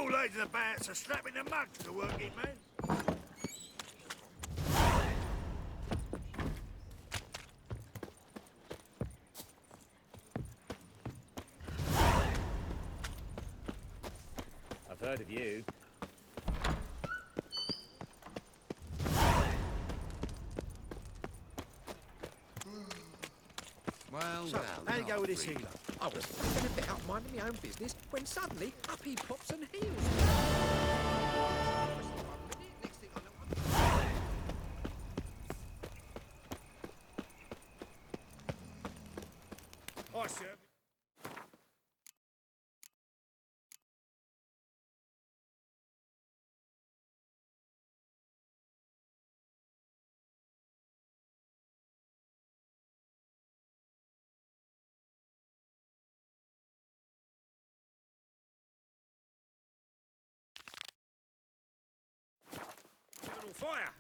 all aids and abouts are slapping the mug to the working man. I've heard of you. Well, So, how you go with this healer? I was going a bit out minding my own business when suddenly up he pops and heals. I serve. Little fire.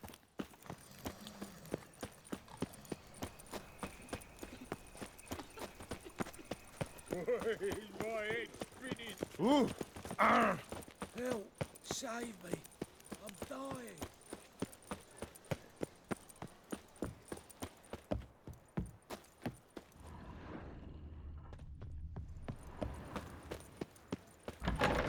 My head's finished. Ooh! Help! Save me! I'm dying!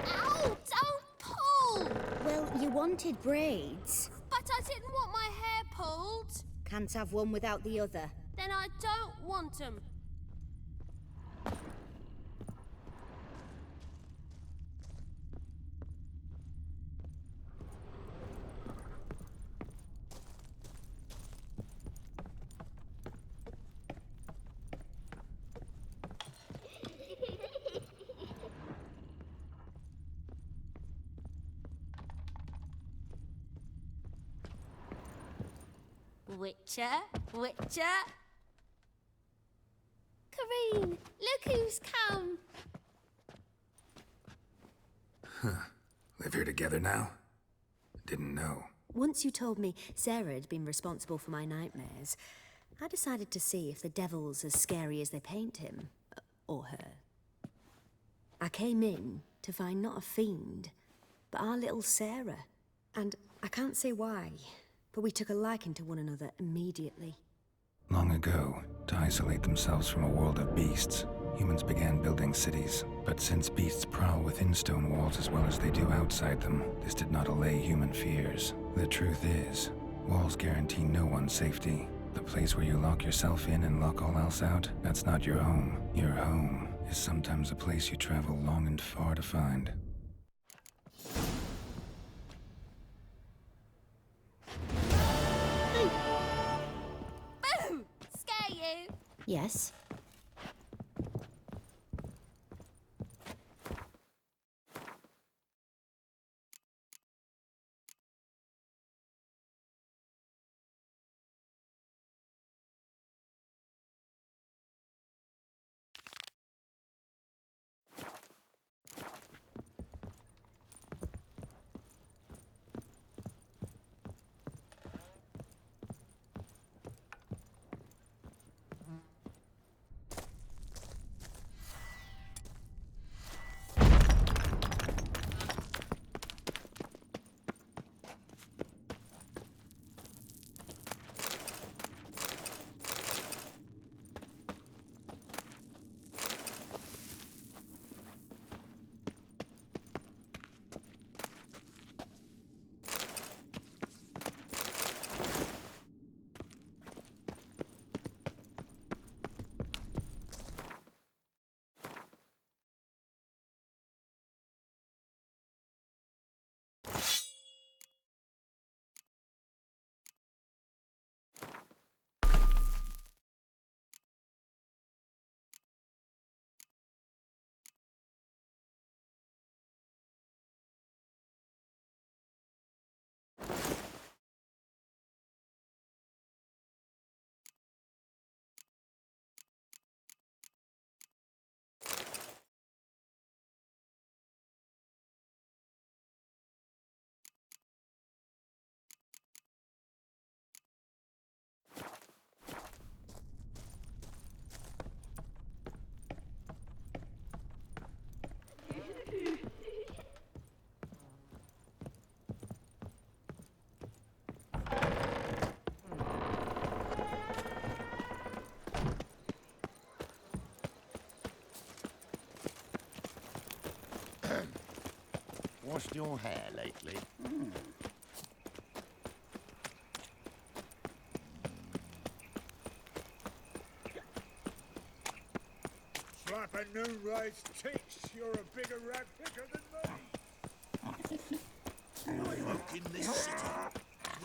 Ow! Don't pull! Well, you wanted braids. But I didn't want my hair pulled. Can't have one without the other. Then I don't want 'em. Witcher, Witcher. Kareen, look who's come. Live here together now? Didn't know. Once you told me Sarah had been responsible for my nightmares, I decided to see if the devil's as scary as they paint him. Or her. I came in to find not a fiend, but our little Sarah. And I can't say why, but we took a liking to one another immediately. Long ago, to isolate themselves from a world of beasts, humans began building cities. But since beasts prowl within stone walls as well as they do outside them, this did not allay human fears. The truth is, walls guarantee no one's safety. The place where you lock yourself in and lock all else out, that's not your home. Your home is sometimes a place you travel long and far to find. Boo! Scare you? Yes? brushed your hair lately? Slap a new race teach. You're a bigger rat picker than me. Folk in this city,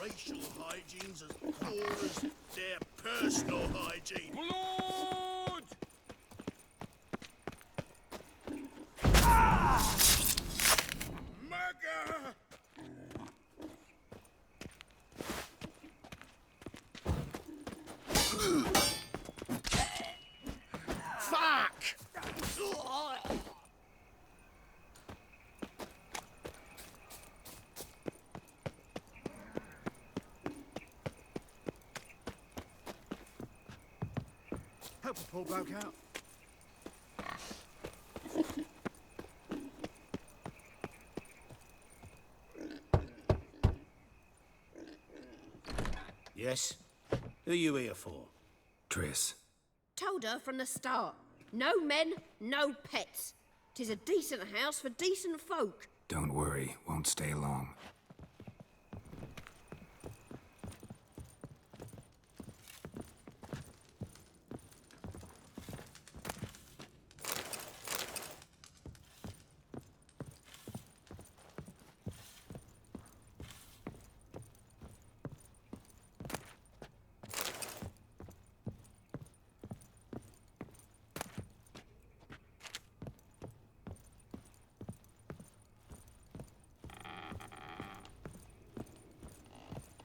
racial hygiene's as poor as their personal hygiene. Lord! Mugger! Fuck! Help the poor bloke out. Yes? Who you here for? Triss, Told her from the start. No men, no pets. 'Tis a decent house for decent folk. don't worry, won't stay long.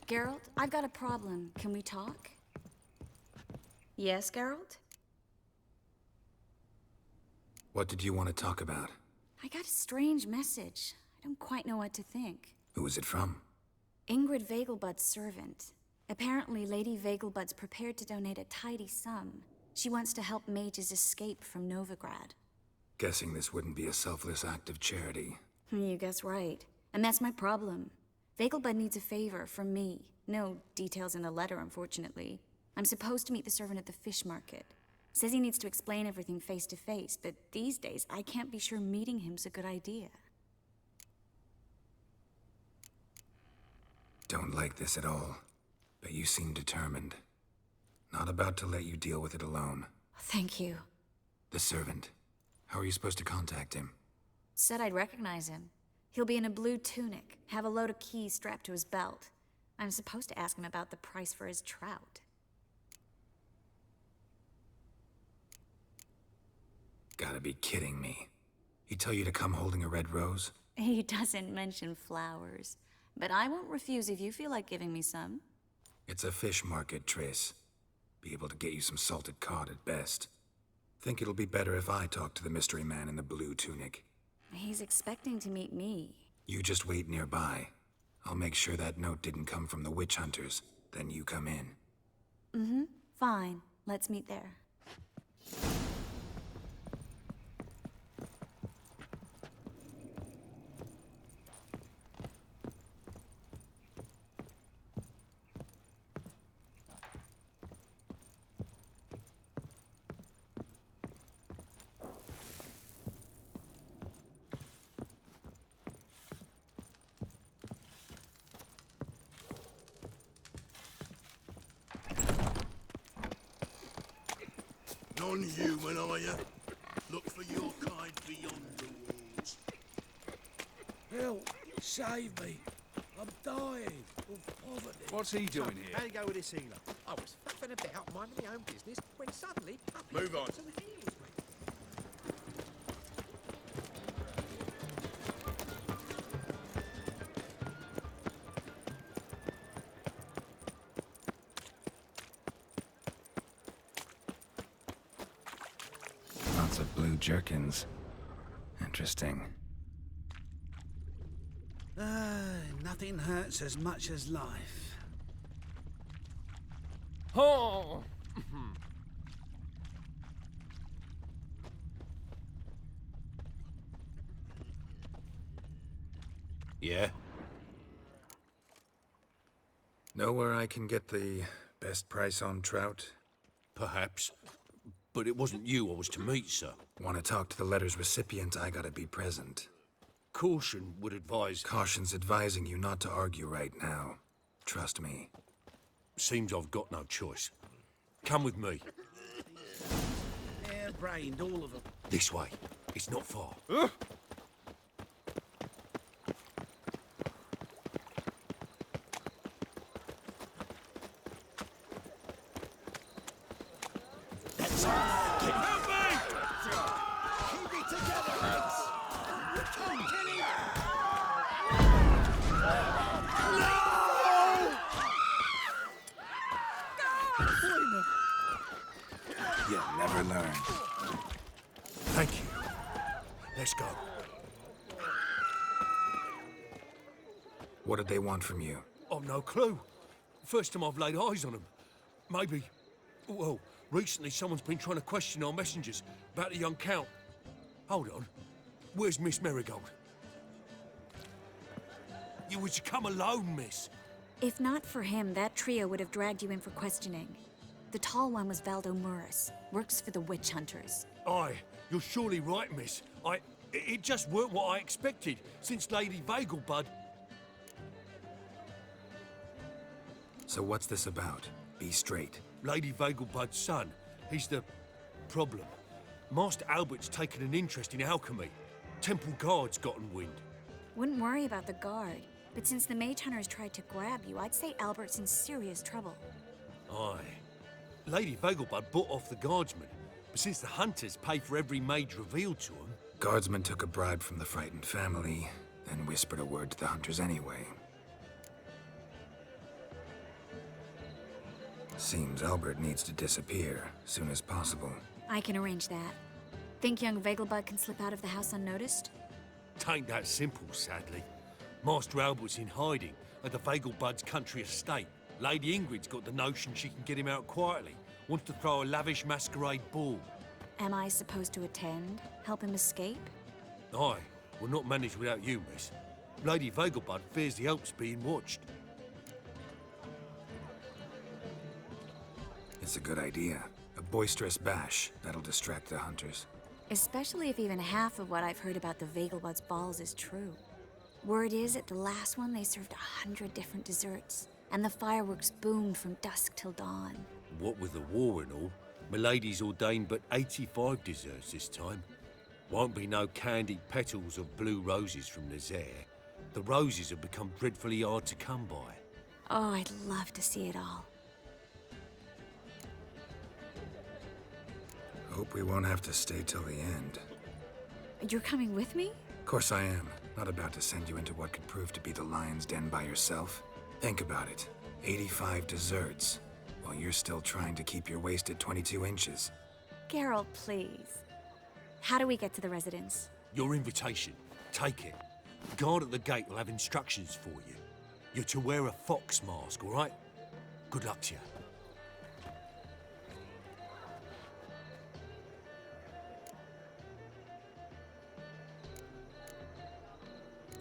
Geralt, I've got a problem. Can we talk? Yes, Geralt? What did you want to talk about? I got a strange message. I don't quite know what to think. Who was it from? Ingrid Vegelbud's servant. Apparently, Lady Vegelbud's prepared to donate a tidy sum. She wants to help mages escape from Novigrad. Guessing this wouldn't be a selfless act of charity. You guess right. And that's my problem. Vegelbud needs a favor from me. No details in the letter, unfortunately. I'm supposed to meet the servant at the fish market. Says he needs to explain everything face to face, but these days I can't be sure meeting him's a good idea. Don't like this at all, but you seem determined. Not about to let you deal with it alone. Thank you. The servant. How are you supposed to contact him? Said I'd recognize him. He'll be in a blue tunic, have a load of keys strapped to his belt. I'm supposed to ask him about the price for his trout. Gotta be kidding me. He tell you to come holding a red rose? He doesn't mention flowers, but I won't refuse if you feel like giving me some. It's a fish market, Triss. Be able to get you some salted cod at best. Think it'll be better if I talk to the mystery man in the blue tunic. He's expecting to meet me. You just wait nearby. I'll make sure that note didn't come from the witch hunters. Then you come in. Fine. Let's meet there. Non-human, are you? Look for your kind beyond the walls. Help! Save me! I'm dying of poverty. What's he doing How here? you go with this healer? I was faffing about minding my own business when suddenly up he Move on. pops and heals me. Lots of blue jerkins. Interesting. Nothing hurts as much as life. Oh! Yeah? Know where I can get the best price on trout? Perhaps. But it wasn't you I was to meet, sir. Want to talk to the letter's recipient, I gotta be present. caution would advise... Caution's advising you not to argue right now. Trust me. Seems I've got no choice. Come with me. Hair-brained, all of them. This way. It's not far. That's it. Help me! Keep it together, lads! You can't kill him! You'll never learn. Thank you. Let's go. What did they want from you? I've no clue. First time I've laid eyes on them. Maybe... Well, recently someone's been trying to question our messengers about the young Count. Hold on. Where's Miss Marigold? You was to come alone, miss. If not for him, that trio would have dragged you in for questioning. The tall one was Valdo Muris, works for the witch hunters. Aye, you're surely right, miss. It just weren't what I expected, since Lady Vegelbud... So what's this about? Be straight. Lady Vegelbud's son. He's the... problem. Master Albert's taken an interest in alchemy. Temple Guard's gotten wind. Wouldn't worry about the guard, but since the mage hunters tried to grab you, I'd say Albert's in serious trouble. Aye. Lady Vegelbud bought off the guardsmen, but since the hunters pay for every mage revealed to them... Guardsmen took a bribe from the frightened family, then whispered a word to the hunters anyway. Seems Albert needs to disappear soon as possible. I can arrange that. Think young Vegelbud can slip out of the house unnoticed? Tain't that simple, sadly. Master Albert's in hiding at the Vegelbud's country estate. Lady Ingrid's got the notion she can get him out quietly. Wants to throw a lavish masquerade ball. Am I supposed to attend? Help him escape? Aye, we'll not manage without you, miss. Lady Vegelbud fears the Alps being watched. It's a good idea. A boisterous bash that'll distract the hunters. Especially if even half of what I've heard about the Vegelbud's balls is true. Word is, at the last one, they served 100 different desserts, and the fireworks boomed from dusk till dawn. What with the war and all, Milady's ordained but 85 desserts this time. Won't be no candied petals of blue roses from Nazaire. The roses have become dreadfully hard to come by. Oh, I'd love to see it all. Hope we won't have to stay till the end. You're coming with me? Of course I am. Not about to send you into what could prove to be the lion's den by yourself. Think about it. 85 desserts, while you're still trying to keep your waist at 22 inches. Geralt, please. How do we get to the residence? Your invitation. Take it. The guard at the gate will have instructions for you. You're to wear a fox mask, all right? Good luck to you.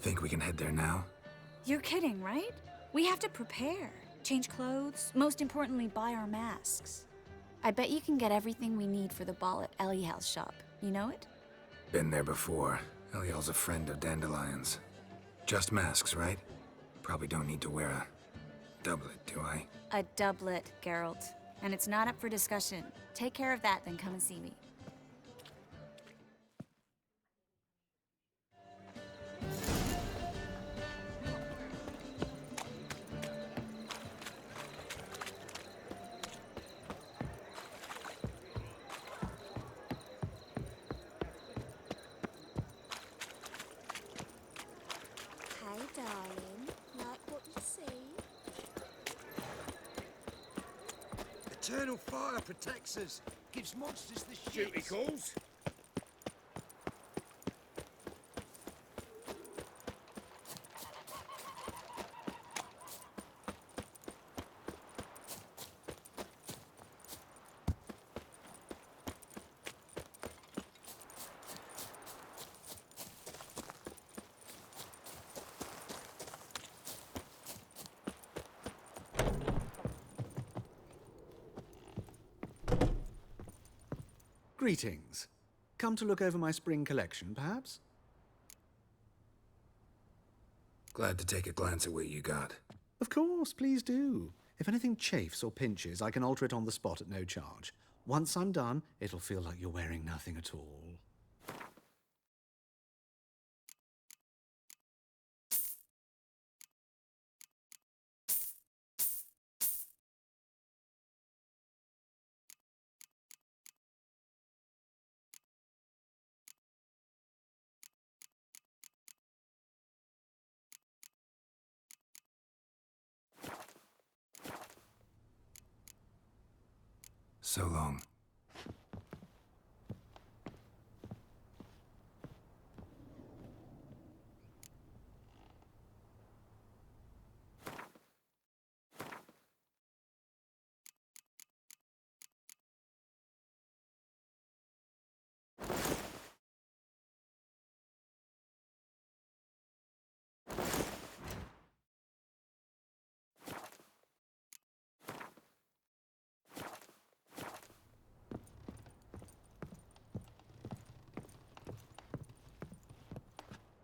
Think we can head there now? You're kidding, right? We have to prepare. Change clothes, most importantly, buy our masks. I bet you can get everything we need for the ball at Eliel's shop. You know it? Been there before. Eliel's a friend of Dandelion's. Just masks, right? Probably don't need to wear a doublet, do I? A doublet, Geralt. And it's not up for discussion. Take care of that, then come and see me. Eternal fire protects us. Gives monsters the shit. Duty calls. Greetings. Come to look over my spring collection, perhaps? Glad to take a glance at what you got. Of course, please do. If anything chafes or pinches, I can alter it on the spot at no charge. Once I'm done, it'll feel like you're wearing nothing at all. So long.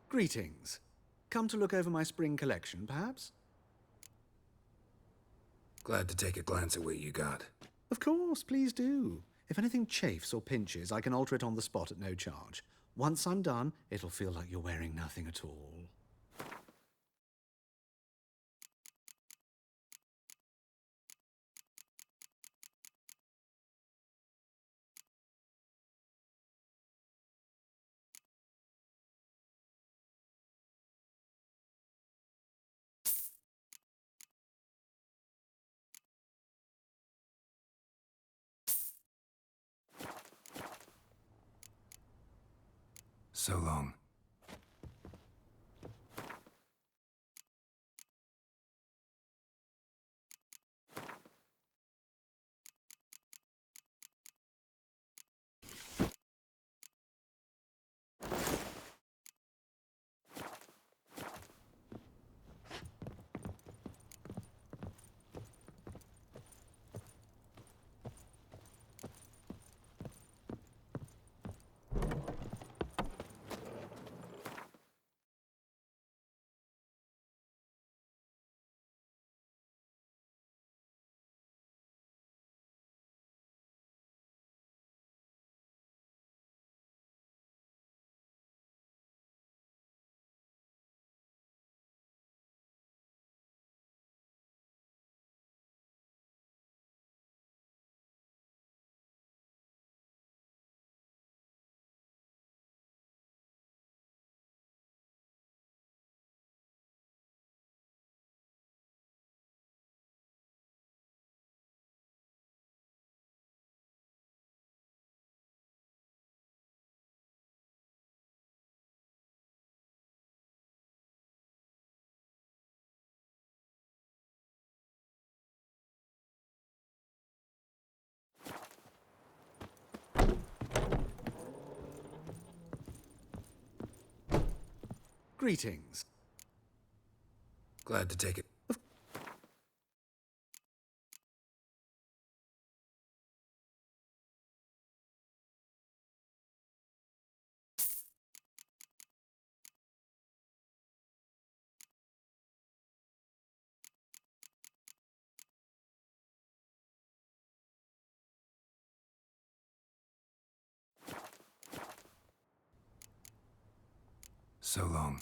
Greetings. Come to look over my spring collection, perhaps? Glad to take a glance at what you got. Of course, please do. If anything chafes or pinches, I can alter it on the spot at no charge. Once I'm done, it'll feel like you're wearing nothing at all. So long. Greetings. Glad to take it. So long.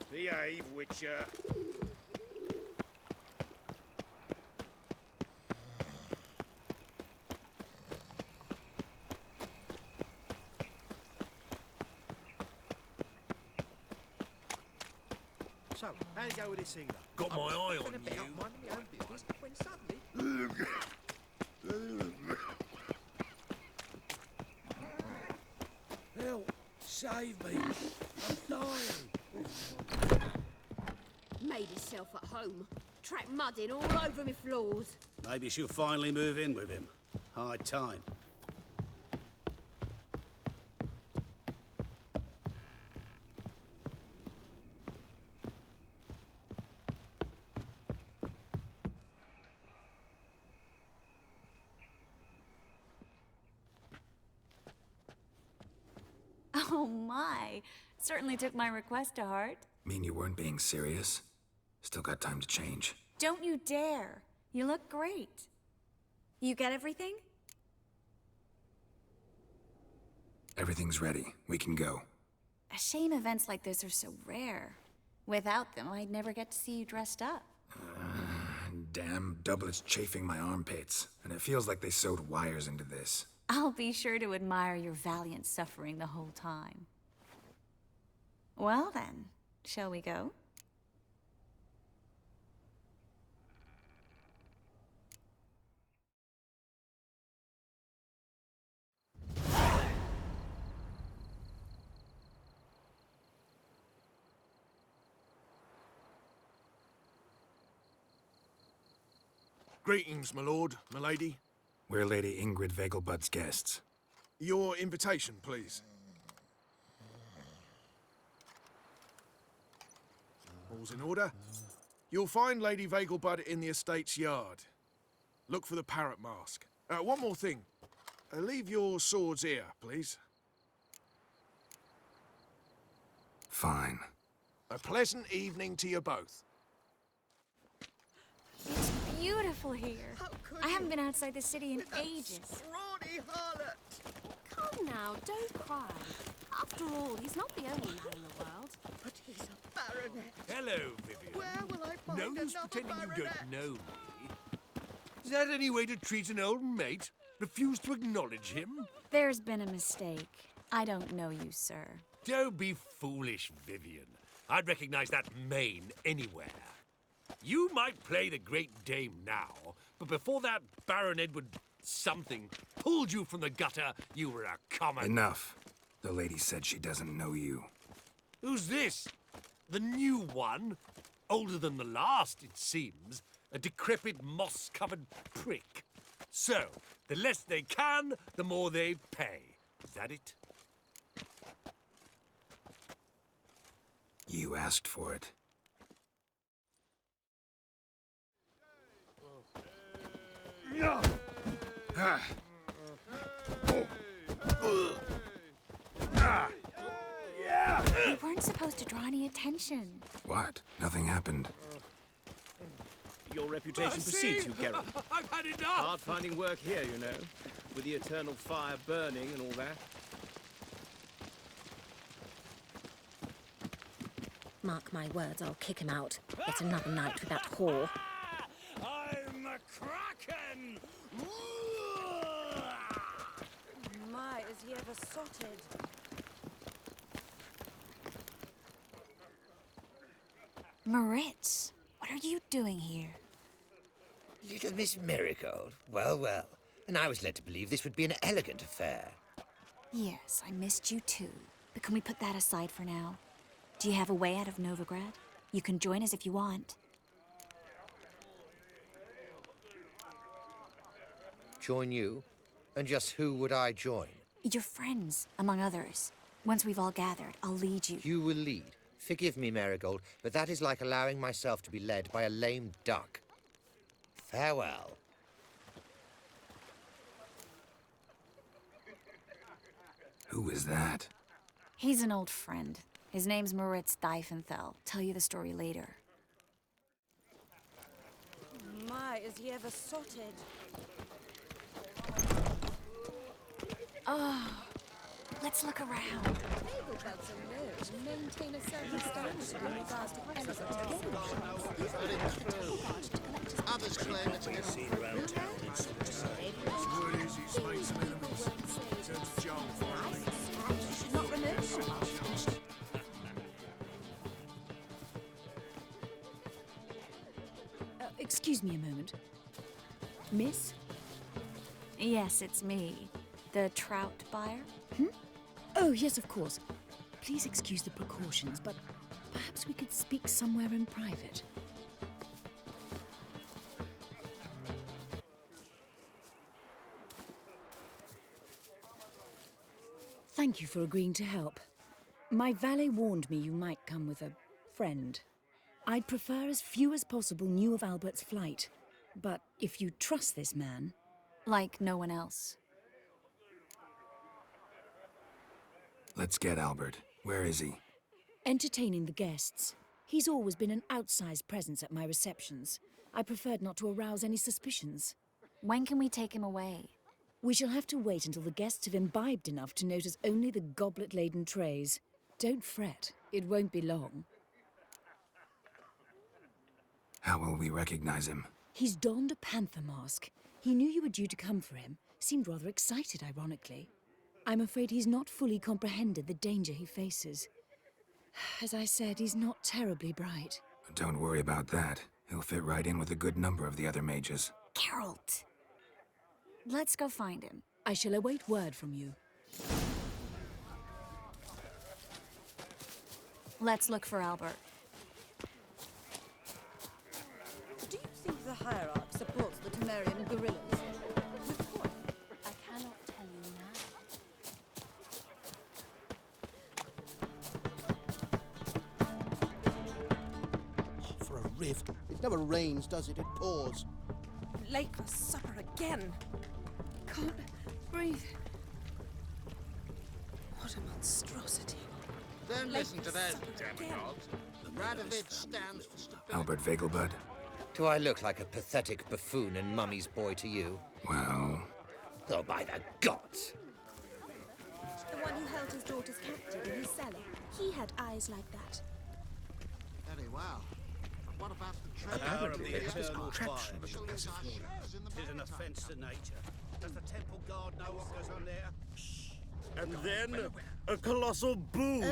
Behave, Witcher. So, how you go with this eater? Got my eye on Been a bit you. out minding my own business when suddenly... Help! Save me! I'm dying! Made himself at home. Track mud in all over me floors. Maybe she'll finally move in with him. High time. Oh my. Certainly took my request to heart. Mean you weren't being serious? Still got time to change. Don't you dare. You look great. You get everything? Everything's ready. We can go. A shame events like this are so rare. Without them, I'd never get to see you dressed up. Damn doublets chafing my armpits. And it feels like they sewed wires into this. I'll be sure to admire your valiant suffering the whole time. Well then, shall we go? Greetings, my lord, my lady. We're Lady Ingrid Vegelbud's guests. Your invitation, please. All's in order. You'll find Lady Vegelbud in the estate's yard. Look for the parrot mask. One more thing. Leave your swords here, please. Fine. A pleasant evening to you both. It's beautiful here. I haven't been outside the city in ages. Scrawny harlot! Come now, don't cry. After all, he's not the only man in the world. But he's a baronet. Hello, Vivian. Where will I find No use another pretending you baronet? don't know me. Is that any way to treat an old mate? Refuse to acknowledge him? There's been a mistake. I don't know you, sir. Don't be foolish, Vivian. I'd recognize that mane anywhere. You might play the great dame now, but before that Baron Edward something pulled you from the gutter, you were a common... Enough. The lady said she doesn't know you. Who's this? The new one? Older than the last, it seems. A decrepit, moss-covered prick. So, the less they can, the more they pay. Is that it? You asked for it. We weren't supposed to draw any attention. What? Nothing happened. Your reputation precedes you, Geralt. I've had enough! Hard finding work here, you know, with the eternal fire burning and all that. Mark my words, I'll kick him out. Yet another night with that whore. I'm a kraken! My, is he ever sotted? Moritz, what are you doing here? Little Miss Marigold. Well, well. And I was led to believe this would be an elegant affair. Yes, I missed you too. But can we put that aside for now? Do you have a way out of Novigrad? You can join us if you want. Join you? And just who would I join? Your friends, among others. Once we've all gathered, I'll lead you. You will lead. Forgive me, Marigold, but that is like allowing myself to be led by a lame duck. Farewell. Who is that? He's an old friend. His name's Moritz Diefenthal. Tell you the story later. My, is he ever sotted? Oh, let's look around. Vegelbuds and nerves maintain a certain standard in regards to Others claim it's been seen around town in some way. Word is he's made some enemies. Turns to Joel finally. Not remove them. Excuse me a moment. Miss? Yes, it's me. The trout buyer? Oh, yes, of course. Please excuse the precautions, but perhaps we could speak somewhere in private. Thank you for agreeing to help. My valet warned me you might come with a friend. I'd prefer as few as possible knew of Albert's flight. But if you trust this man... Like no one else. Let's get Albert. Where is he? Entertaining the guests. He's always been an outsized presence at my receptions. I preferred not to arouse any suspicions. When can we take him away? We shall have to wait until the guests have imbibed enough to notice only the goblet-laden trays. Don't fret. It won't be long. How will we recognize him? He's donned a panther mask. He knew you were due to come for him. Seemed rather excited, ironically. I'm afraid he's not fully comprehended the danger he faces. As I said, he's not terribly bright. Don't worry about that. He'll fit right in with a good number of the other mages. Geralt! Let's go find him. I shall await word from you. Let's look for Albert. Do you think the hierarch supports the Temerian guerrillas? With what? I cannot tell you now. For a rift. It never rains, does it? It pours. Late for supper again. Can't breathe. What a monstrosity. Don't Late listen to for those supper again. demagogues. The Radovich stands for stability. Albert Vegelbud? Do I look like a pathetic buffoon and Mummy's boy to you? Well... Oh, by the gods! The one who held his daughter's captive in his cellar. He had eyes like that. Very well. But what about the The trade? power of the eternal fire. We shall use our shares in the Tis an money offence to nature. Does the temple guard know what goes on there? Shh. And then a colossal boom.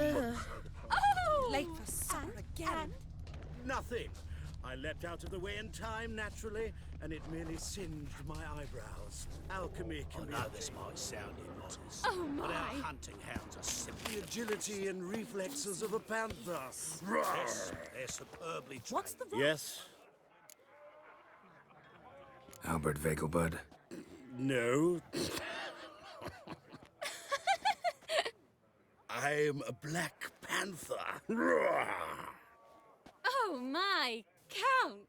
Oh! Late for supper again. Nothing. I leapt out of the way in time, naturally, and it merely singed my eyebrows. Alchemy I can be... know this might sound immodest, Oh, but our my. hunting hounds are simply The agility and reflexes of a panther. yes, they're superbly trained. What's the Yes? Albert Vegelbud? No. I'm a Black Panther. Oh my, Count!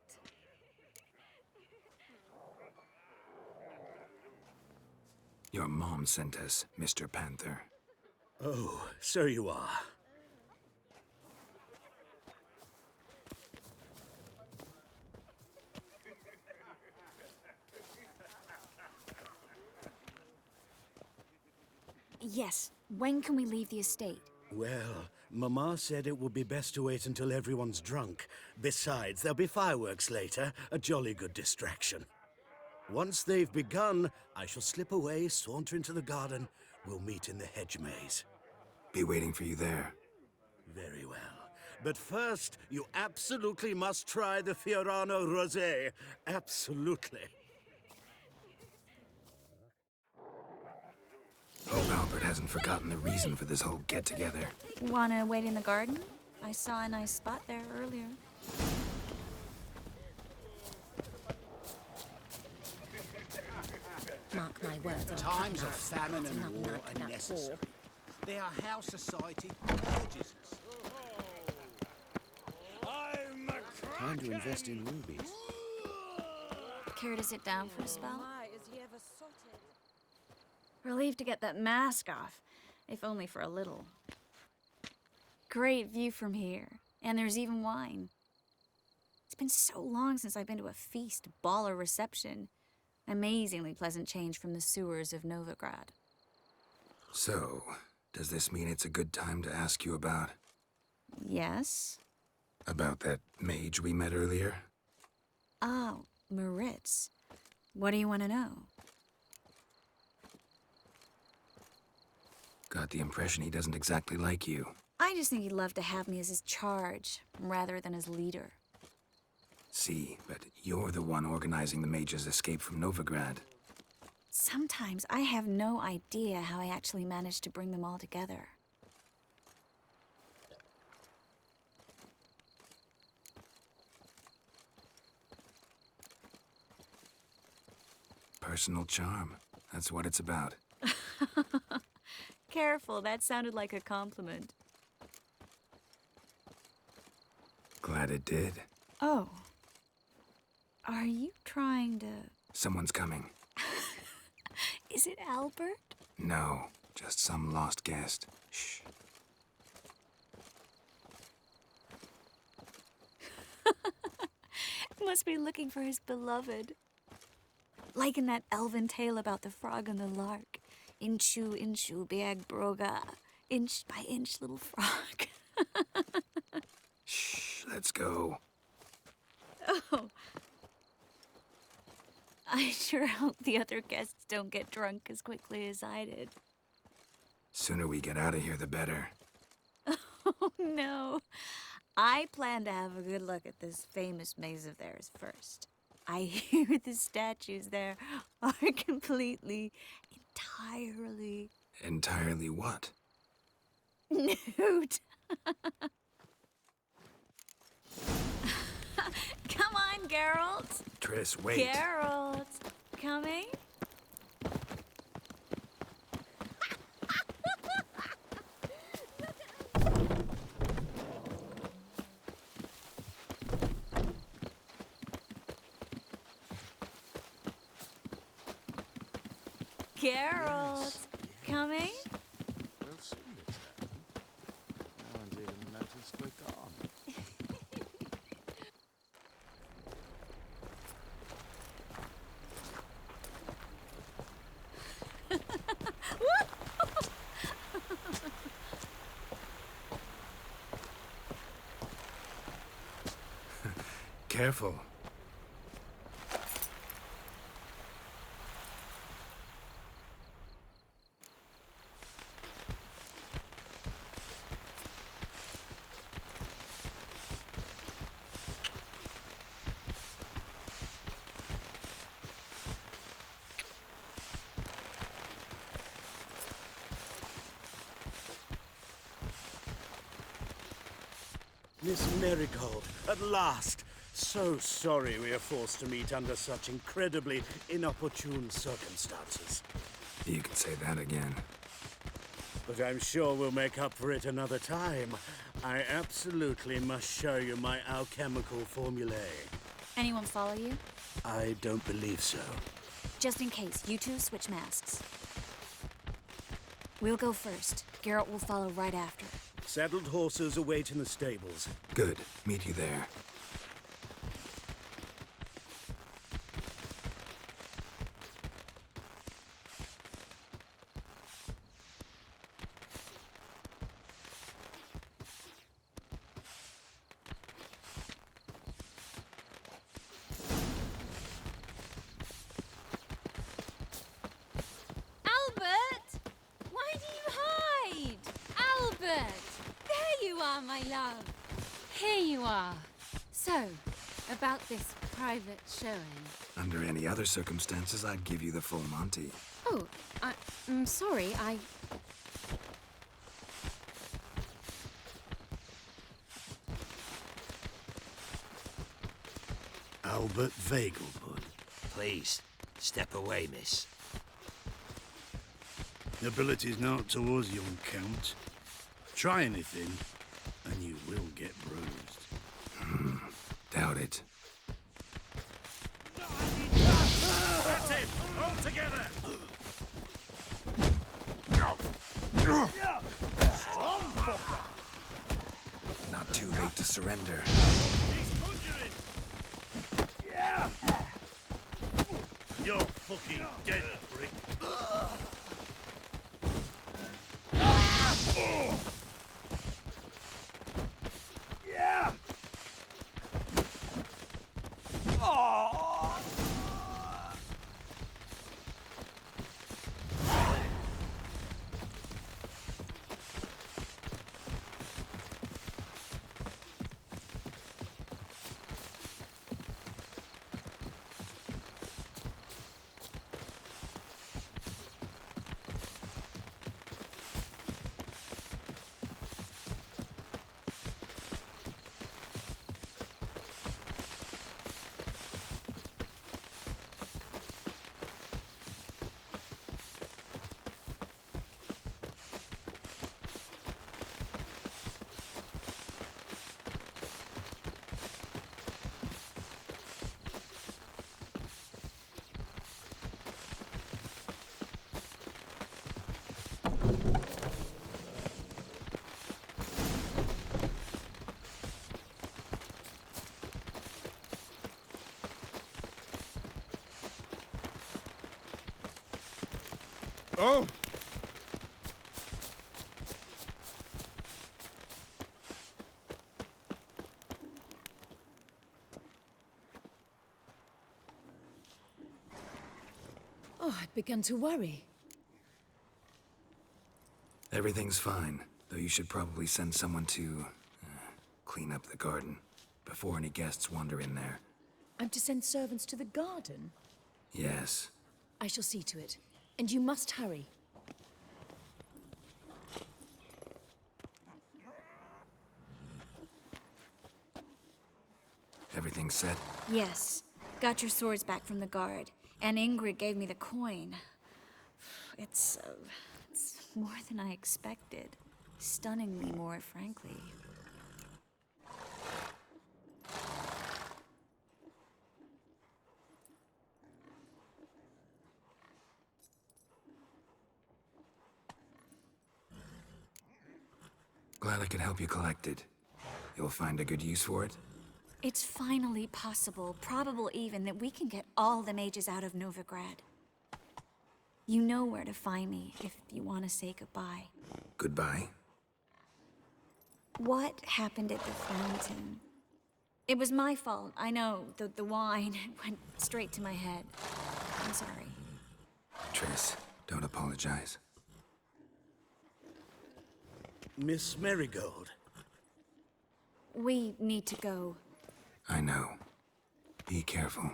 Your mom sent us, Mr. Panther. Oh, so you are. Yes. When can we leave the estate? Well, Mama said it would be best to wait until everyone's drunk. Besides, there'll be fireworks later, a jolly good distraction. Once they've begun, I shall slip away, saunter into the garden. We'll meet in the hedge maze. Be waiting for you there. Very well. But first, you absolutely must try the Fiorano Rosé. Absolutely. Hope Albert hasn't forgotten the reason for this whole get-together. Wanna wait in the garden? I saw a nice spot there earlier. Mark my words. I'll Times cut of that. famine That's and enough war like are that necessary. war. They are how society urges us. Time to invest in rubies. Care to sit down for a spell? My, is he ever sorted? Relieved to get that mask off, if only for a little. Great view from here, and there's even wine. It's been so long since I've been to a feast, ball, or reception. Amazingly pleasant change from the sewers of Novigrad. So, does this mean it's a good time to ask you about... Yes? about that mage we met earlier? Oh, Moritz. What do you want to know? Got the impression he doesn't exactly like you. I just think he'd love to have me as his charge, rather than his leader. See, but you're the one organizing the Mage's escape from Novigrad. Sometimes I have no idea how I actually managed to bring them all together. Personal charm. That's what it's about. Careful, that sounded like a compliment. Glad it did. Oh. Are you trying to... Someone's coming. Is it Albert? No, just some lost guest. Shh. Must be looking for his beloved. Like in that elven tale about the frog and the lark. Inchu, beag broga. Inch by inch, little frog. Shh, let's go. Oh. I sure hope the other guests don't get drunk as quickly as I did. Sooner we get out of here, the better. Oh, no. I plan to have a good look at this famous maze of theirs first. I hear the statues there are completely, entirely... Entirely what? Nude. Come on, Geralt. Triss, wait. Geralt, coming? Geralt, coming? We'll soon return. No one's even noticed we're gone. Careful. Miss Marigold, at last! So sorry we are forced to meet under such incredibly inopportune circumstances. You can say that again. But I'm sure we'll make up for it another time. I absolutely must show you my alchemical formulae. Anyone follow you? I don't believe so. Just in case, you two switch masks. We'll go first. Geralt will follow right after. Saddled horses await in the stables. Good. Meet you there. Albert! Why do you hide? Albert! There you are, my love. Here you are. So, about this private showing. Under any other circumstances, I'd give you the full Monty. Oh, I'm sorry, Albert Vegelbud. Please, step away, miss. Nobility's not towards young Count. Try anything, and you will get bruised. Doubt it. That's it! All together! Not too late to surrender. You're fucking dead, prick. Yeah! Oh! Oh, I'd begun to worry. Everything's fine, though you should probably send someone to clean up the garden before any guests wander in there. I'm to send servants to the garden? Yes. I shall see to it. And you must hurry. Everything set? Yes. Got your swords back from the guard. And Ingrid gave me the coin. It's more than I expected. Stunningly more, frankly. Glad I could help you collect it. You'll find a good use for it? It's finally possible, probable even, that we can get all the mages out of Novigrad. You know where to find me if you want to say goodbye. Goodbye? What happened at the fountain? It was my fault, I know. The wine went straight to my head. I'm sorry. Triss, don't apologize. Miss Marigold. We need to go. I know. Be careful.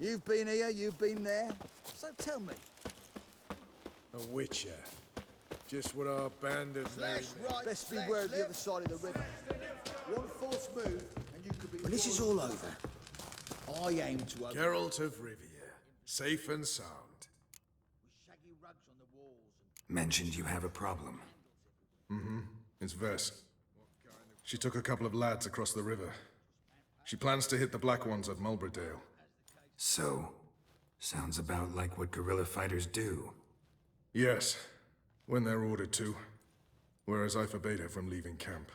You've been here, you've been there. So tell me. A witcher. Just what our band of Best beware of the other side of the river. One false move, and you could be... When this is all over, I aim to open... Geralt of Rivia. Safe and sound. Mentioned you have a problem. Mm-hmm. It's Vess. She took a couple of lads across the river. She plans to hit the Black Ones at Mulberdale. So, sounds about like what guerrilla fighters do. Yes, when they're ordered to. Whereas I forbade her from leaving camp.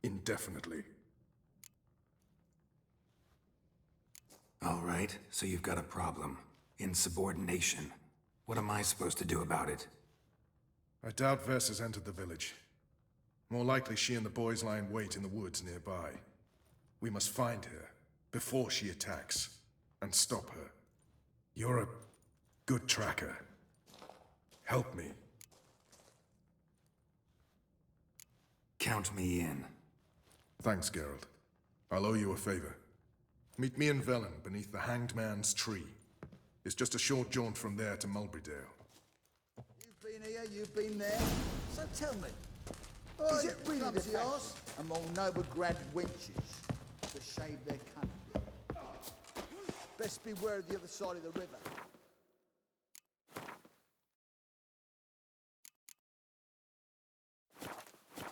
Indefinitely. All right, so you've got a problem. Insubordination. What am I supposed to do about it? I doubt Vess has entered the village. More likely she and the boys lie in wait in the woods nearby. We must find her before she attacks and stop her. You're a good tracker. Help me. Count me in. Thanks, Geralt. I'll owe you a favor. Meet me in Velen, beneath the Hanged Man's tree. It's just a short jaunt from there to Mulberrydale. You've been here, you've been there. So tell me, is it really the yours among noble grad wenches to shave their cunt? Best beware of the other side of the river.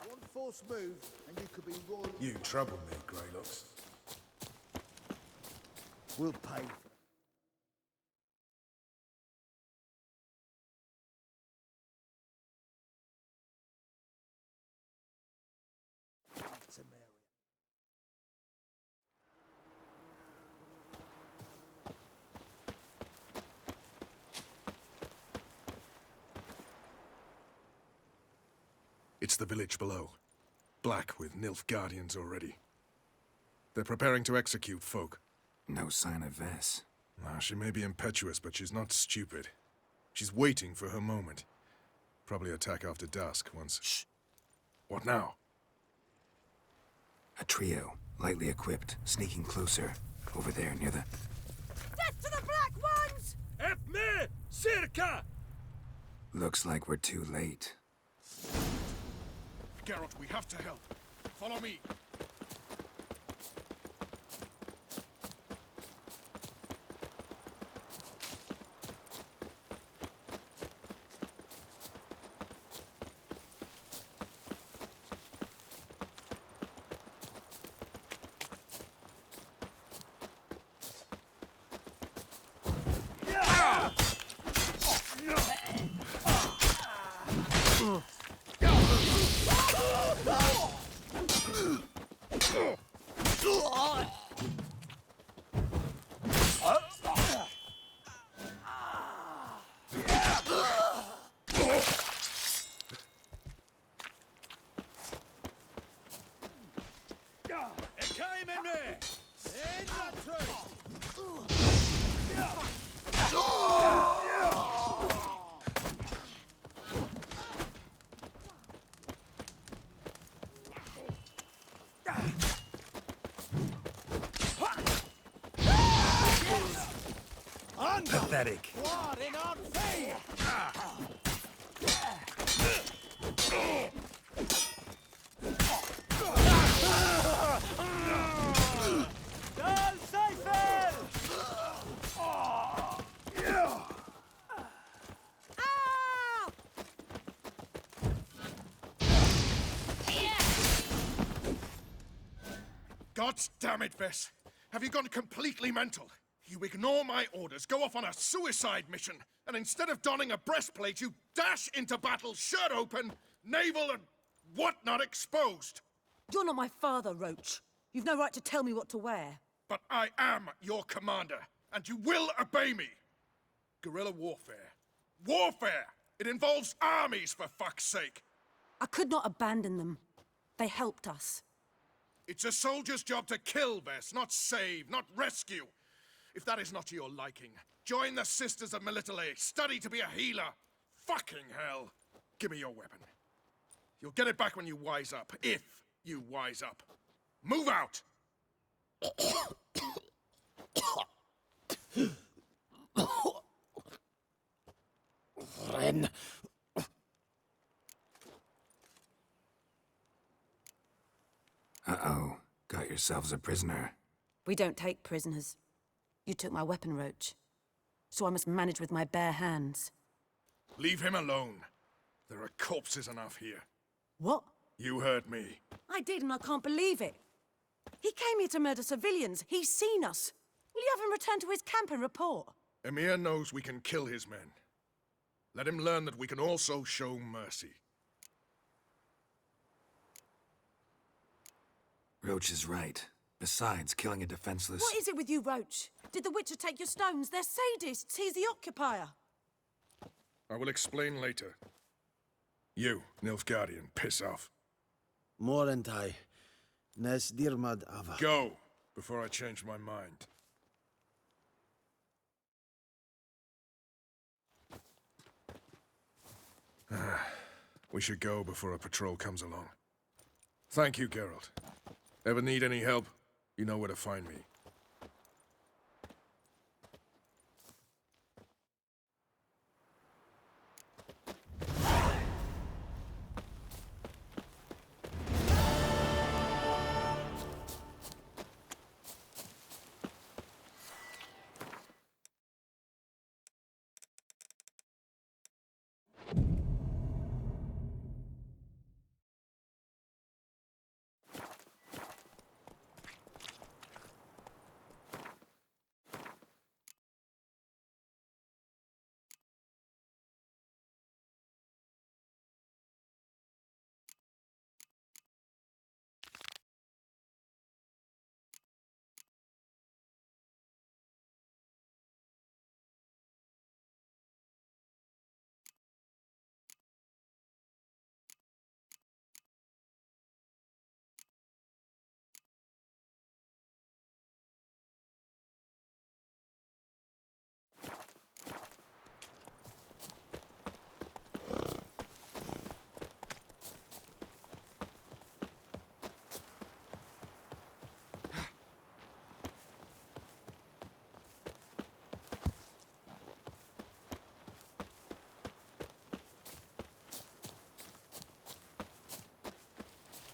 One false move, and you could be royal. You trouble me, Greylocks. We'll pay. It's the village below. Black with Nilfgaardians already. They're preparing to execute folk. No sign of Vess. She may be impetuous, but she's not stupid. She's waiting for her moment. Probably attack after dusk once... Shh! What now? A trio, lightly equipped, sneaking closer. Over there, near the... Death to the Black Ones! Help me! Circa! Looks like we're too late. Geralt, we have to help. Follow me. Pathetic. What in our face? God damn it, Vess. Have you gone completely mental? You ignore my orders, go off on a suicide mission, and instead of donning a breastplate, you dash into battle, shirt open, navel and whatnot exposed. You're not my father, Roach. You've no right to tell me what to wear. But I am your commander, and you will obey me. Guerrilla warfare. Warfare! It involves armies, for fuck's sake. I could not abandon them. They helped us. It's a soldier's job to kill, Vess, not save, not rescue. If that is not to your liking, join the Sisters of Melitele. Study to be a healer. Fucking hell. Give me your weapon. You'll get it back when you wise up. If you wise up. Move out! Ren. Uh-oh. Got yourselves a prisoner. We don't take prisoners. You took my weapon, Roach. So I must manage with my bare hands. Leave him alone. There are corpses enough here. What? You heard me. I did, and I can't believe it. He came here to murder civilians. He's seen us. Will you have him return to his camp and report? Emir knows we can kill his men. Let him learn that we can also show mercy. Roach is right. Besides, killing a defenseless... What is it with you, Roach? Did the Witcher take your stones? They're sadists. He's the occupier. I will explain later. You, Nilfgaardian, piss off. Morentai. Nes dirmad ava. Go, before I change my mind. We should go before a patrol comes along. Thank you, Geralt. Ever need any help, you know where to find me.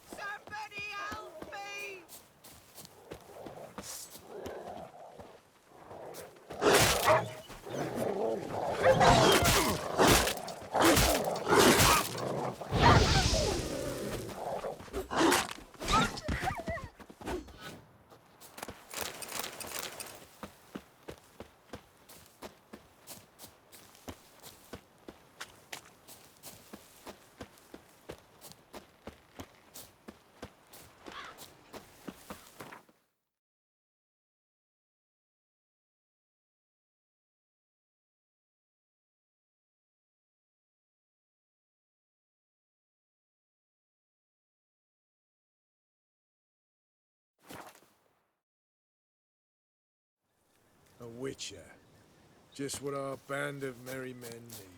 Somebody help me! A witcher. Just what our band of merry men need.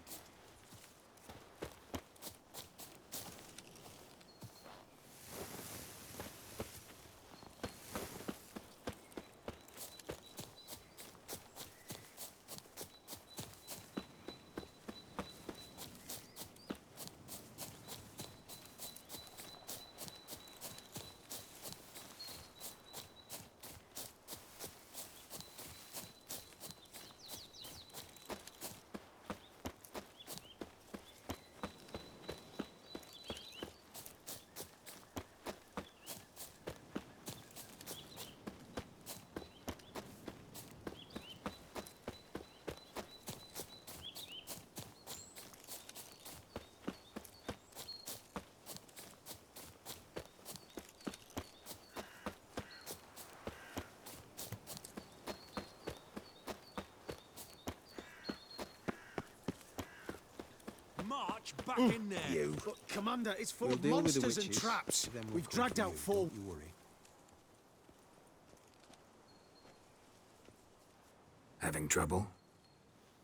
March back in there. You. But, Commander, it's full We'll of deal with the monsters and witches, traps. then we'll We've come dragged for out you, 4. don't you worry. Having trouble?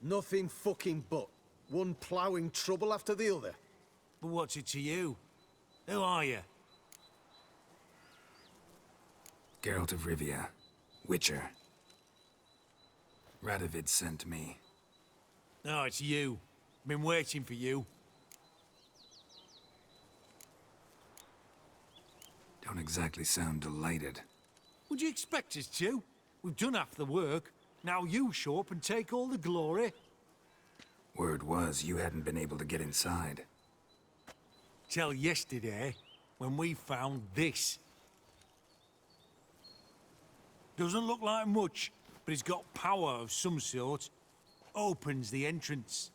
Nothing fucking but. One ploughing trouble after the other. But what's it to you? Who are you? Geralt of Rivia. Witcher. Radovid sent me. No, it's you. Been waiting for you. Don't exactly sound delighted. Would you expect us to? We've done half the work. Now you show up and take all the glory. Word was you hadn't been able to get inside. Till yesterday, when we found this. Doesn't look like much, but it's got power of some sort. Opens the entrance.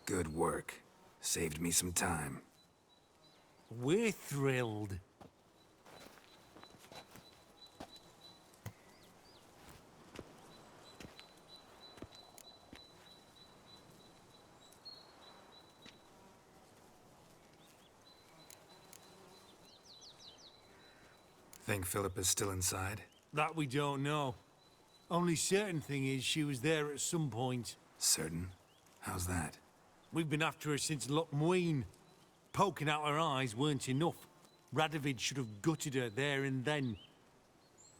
Good work. Saved me some time. We're thrilled. Think Philip is still inside? That we don't know. Only certain thing is she was there at some point. Certain? How's that? We've been after her since Lochmuine. Poking out her eyes weren't enough. Radovid should have gutted her there and then.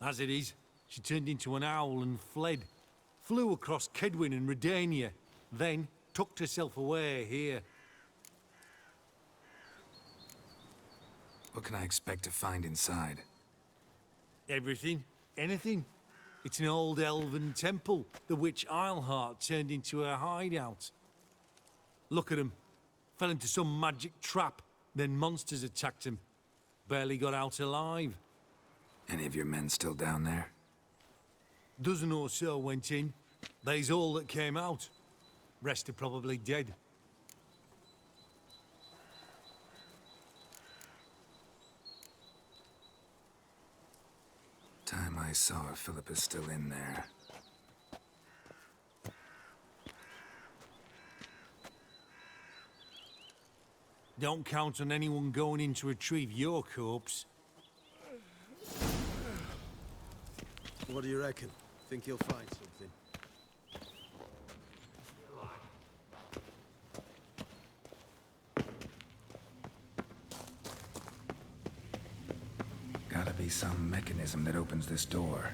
As it is, she turned into an owl and fled. Flew across Kedwin and Redania, then tucked herself away here. What can I expect to find inside? Everything. Anything. It's an old elven temple, the witch Eilhart turned into her hideout. Look at him. Fell into some magic trap, then monsters attacked him. Barely got out alive. Any of your men still down there? Dozen or so went in. They's all that came out. Rest are probably dead. Time I saw if Philip is still in there. Don't count on anyone going in to retrieve your corpse. What do you reckon? Think you'll find something? Gotta be some mechanism that opens this door.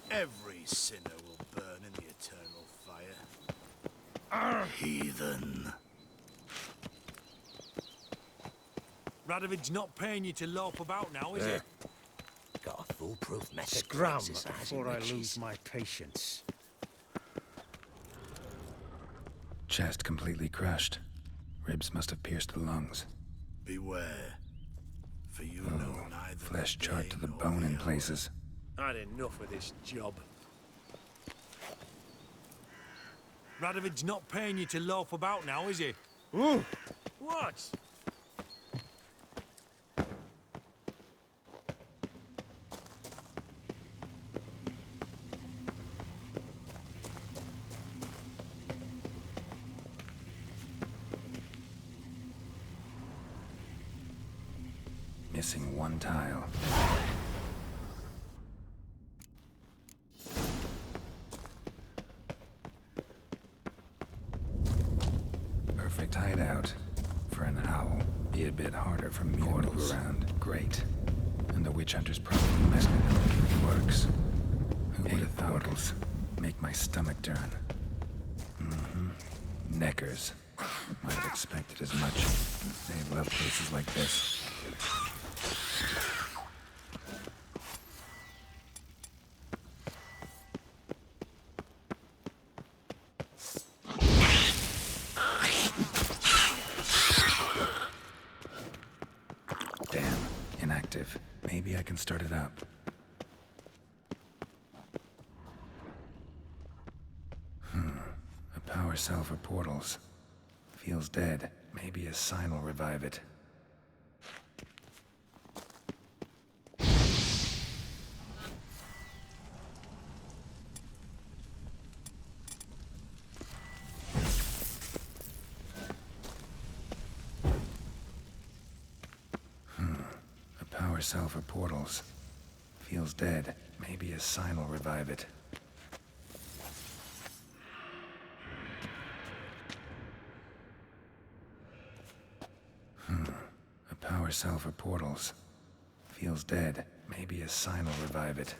Every sinner will burn in the eternal fire. Heathen. Radovid's not paying you to lope about now, is it? Got a foolproof method. Scrum for exercising before I witches. lose my patience. chest completely crushed. Ribs must have pierced the lungs. Beware, for you know neither Flesh the charred day to the nor bone in hour. places. Had enough of this job. Radovid's not paying you to loaf about now, is he? What? Missing one tile. Perfect hideout. For an owl. Be a bit harder for me to move around. Great. And the witch hunters probably messed with them like it works. Who would have thought it'll make my stomach turn? Neckers. Might have expected as much. They love places like this. Damn, inactive. Maybe I can start it up. A power cell for portals. Feels dead. Maybe a sign will revive it. A power cell for portals. Feels dead. Maybe a sign will revive it. A power cell for portals. Feels dead. Maybe a sign will revive it.